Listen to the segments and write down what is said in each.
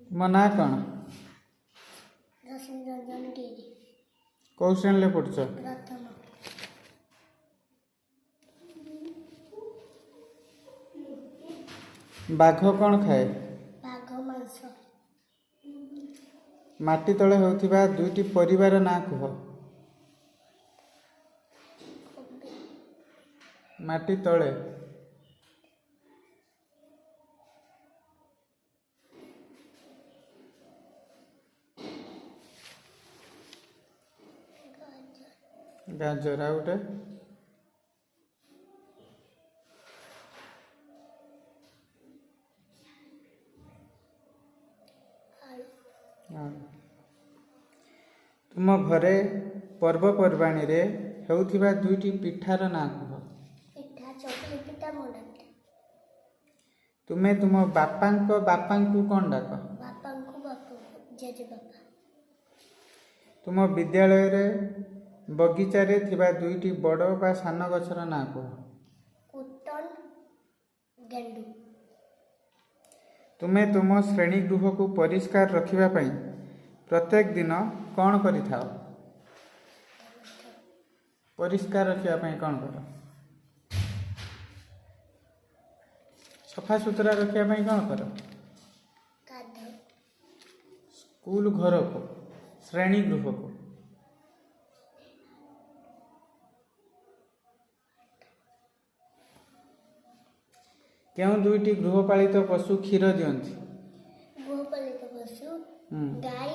ମୋ ନାଁ କ'ଣ? ରଶ୍ମି ରଞ୍ଜନ ଗିରି। କେଉଁ ଶ୍ରେଣୀରେ ପଢ଼ୁଛ? ପ୍ରଥମ। ବାଘ କ'ଣ ଖାଏ? ବାଘ ମାଂସ। ମାଟି ତଳେ ହେଉଥିବା ଦୁଇଟି ପରିବାର ନାଁ କୁହ। ମାଟି ତଳେ ଗାଜର। ଆଉ ଗୋଟେ ତୁମ ଘରେ ପର୍ବପର୍ବାଣିରେ ହେଉଥିବା ଦୁଇଟି ପିଠାର ନାଁ କୁହ। ପିଠା ଚକୁଳି ପିଠା, ମଣ୍ଡା ପିଠା। ତୁମେ ତୁମ ବାପାଙ୍କୁ କ'ଣ ଡାକ? ବାପାଙ୍କୁ ଜେଜେବାପା। ତୁମ ବିଦ୍ୟାଳୟରେ ବଗିଚାରେ ଥିବା ଦୁଇଟି ବଡ଼ ବା ସାନ ଗଛର ନାଁ କୁହ। କୁଟନ, ଗେଣ୍ଡୁ। ତୁମେ ତୁମ ଶ୍ରେଣୀ ଗୃହକୁ ପରିଷ୍କାର ରଖିବା ପାଇଁ ପ୍ରତ୍ୟେକ ଦିନ କ'ଣ କରିଥାଅ? ପରିଷ୍କାର ରଖିବା ପାଇଁ କ'ଣ କର? ସଫାସୁତୁରା ରଖିବା ପାଇଁ କ'ଣ କର? ଗାଧୋଉ। ସ୍କୁଲ ଘରକୁ, ଶ୍ରେଣୀ ଗୃହକୁ କେଉଁ ଦୁଇଟି ଗୃହପାଳିତ ପଶୁ କ୍ଷୀର ଦିଅନ୍ତି? ଗୃହପାଳିତ ପଶୁ ଗାଈ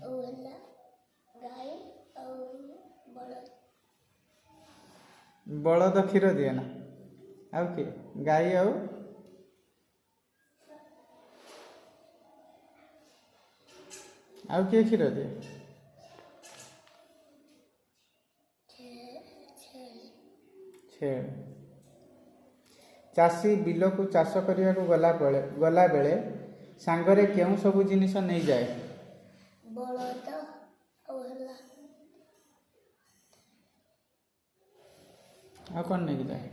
ଆଉ ହେଲା ଗାଈ ଆଉ ବଳଦ। ବଳଦ କ୍ଷୀର ଦିଏ ନା। ଆଉ କିଏ? ଗାଈ ଆଉ କିଏ କ୍ଷୀର ଦିଏ? ଛେଳି। ଚାଷୀ ବିଲକୁ ଚାଷ କରିବାକୁ ଗଲାବେଳେ ସାଙ୍ଗରେ କେଉଁ ସବୁ ଜିନିଷ ନେଇଯାଏ? ବଳଦ ଆଉ ହେଲା ଆଉ କ'ଣ ନେଇକି ଯାଏ?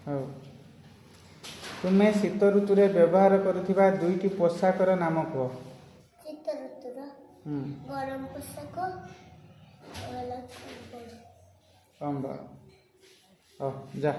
ହଉ। ତୁମେ ଶୀତ ଋତୁରେ ବ୍ୟବହାର କରୁଥିବା ଦୁଇଟି ପୋଷାକର ନାମ କୁହ। ଶୀତ ଋତୁର ଗରମ ପୋଷାକ ଆଉ ହେଲା କମ୍ବଳ। ଯା।